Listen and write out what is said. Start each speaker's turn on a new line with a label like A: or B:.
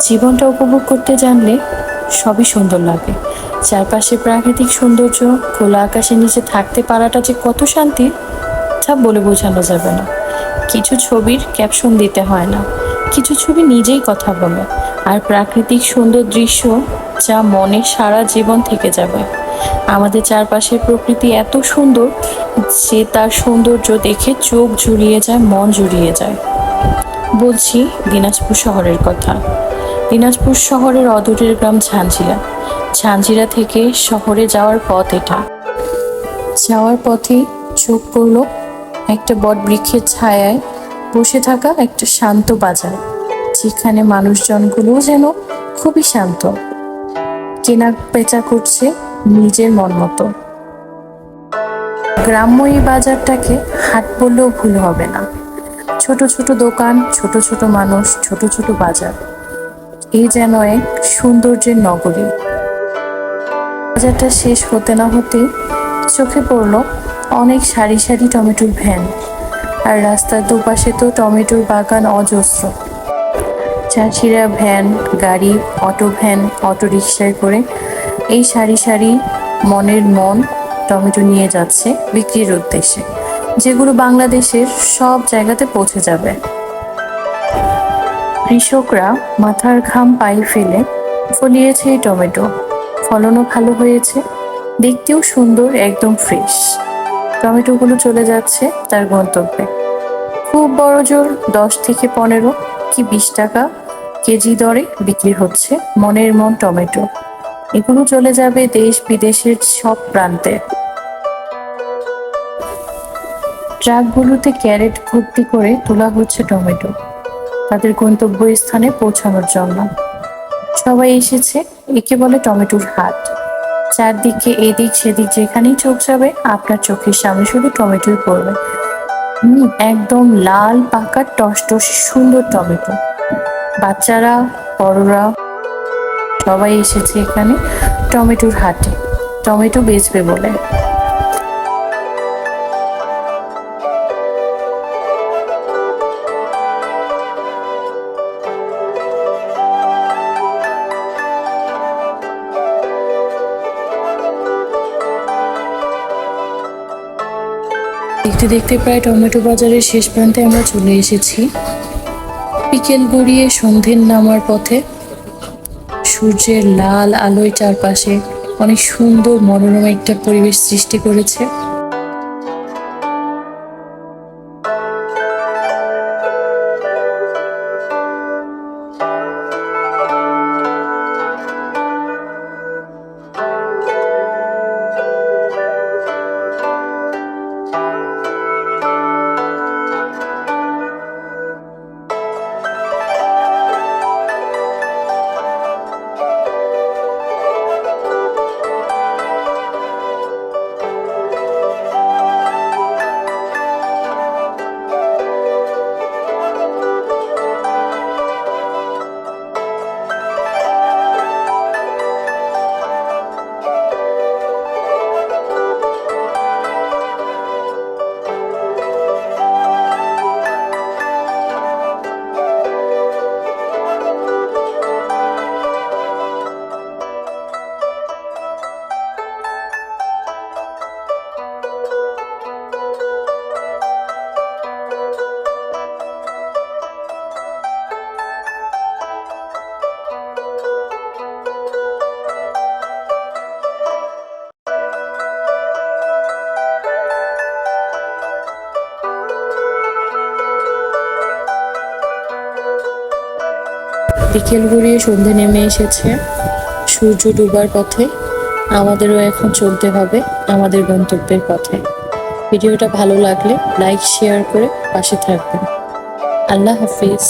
A: জীবনটা উপভোগ করতে জানলে সবই সুন্দর লাগে। চারপাশে প্রাকৃতিক সৌন্দর্য, খোলা আকাশের নিচে থাকতে পারাটা যে কত শান্তি তা বলে বোঝানো যাবে না। কিছু ছবির ক্যাপশন দিতে হয় না, কিছু ছবি নিজেই কথা বলে। আর প্রাকৃতিক সুন্দর দৃশ্য যা মনে সারা জীবন থেকে যাবে। আমাদের চারপাশের প্রকৃতি এত সুন্দর যে তার সৌন্দর্য দেখে চোখ জুড়িয়ে যায়, মন জুড়িয়ে যায়। বলছি দিনাজপুর শহরের কথা। দিনাজপুর শহরের অদূরের গ্রাম ঝাঞ্ঝিরা। ঝাঞ্ঝিরা থেকে শহরে যাওয়ার পথ এটা। যাওয়ার পথেই চোখ পড়ল একটা বট বৃক্ষের ছায়ায় বসে থাকা একটা শান্ত বাজার, যেখানে মানুষজনগুলো যেন খুবই শান্ত, কেনা বেচা করছে নিজের মন মতো। গ্রাম্য এই বাজারটাকে হাট বললেও ভুল হবে না। ছোট ছোট দোকান, ছোট ছোট মানুষ, ছোট ছোট বাজার, এই যেন এক সৌন্দর্যের নগরী। বাজারটা শেষ হতে না হতেই চোখে পড়ল অনেক সারি সারি টমেটোর ভ্যান। আর রাস্তার দুপাশে তো টমেটোর বাগান অজস্র। চাষিরা ভ্যান, গাড়ি, অটো ভ্যান, অটো রিকশায় করে এই সারি সারি মনের মন টমেটো নিয়ে যাচ্ছে বিক্রির উদ্দেশ্যে, যেগুলো বাংলাদেশের সব জায়গাতে পৌঁছে যাবে। কৃষকরা মাথার ঘাম পায়ে ফেলে ফলিয়েছে এই টমেটো। ফলনও ভালো হয়েছে, দেখতেও সুন্দর, একদম ফ্রেশ। টমেটোগুলো চলে যাচ্ছে তার গন্তব্যে। খুব বড় জোর 10 থেকে 15 কি 20 টাকা কেজি দরে বিক্রি হচ্ছে মনের মন টমেটো। এগুলো চলে যাবে দেশ বিদেশের সব প্রান্তে। ট্রাকগুলোতে ক্যারেট ভর্তি করে তোলা হচ্ছে টমেটো তাদের গন্তব্যস্থানে পৌঁছানোর জন্য। সবাই এসেছে, একে বলে টমেটোর হাট। চারদিকে এদিক সেদিক যেখানেই চোখ যাবে আপনার চোখের সামনে শুধু টমেটোই পড়বে। একদম লাল পাকা টসটস সুন্দর টমেটো। বাচ্চারা, বড়রা সবাই এসেছে এখানে টমেটোর হাটে টমেটো বেচবে বলে। দেখতে দেখতে প্রায় টমেটো বাজারের শেষ প্রান্তে আমরা চলে এসেছি। বিকেল গড়িয়ে সন্ধ্যের নামার পথে সূর্যের লাল আলোয় চারপাশে অনেক সুন্দর মনোরম একটা পরিবেশ সৃষ্টি করেছে। বিকেল গড়িয়ে সন্ধে নেমে এসেছে, সূর্য ডুবার পথে। আমাদেরও এখন চলতে হবে আমাদের গন্তব্যের পথে। ভিডিওটা ভালো লাগলে লাইক শেয়ার করে পাশে থাকবেন। আল্লাহ হাফিজ।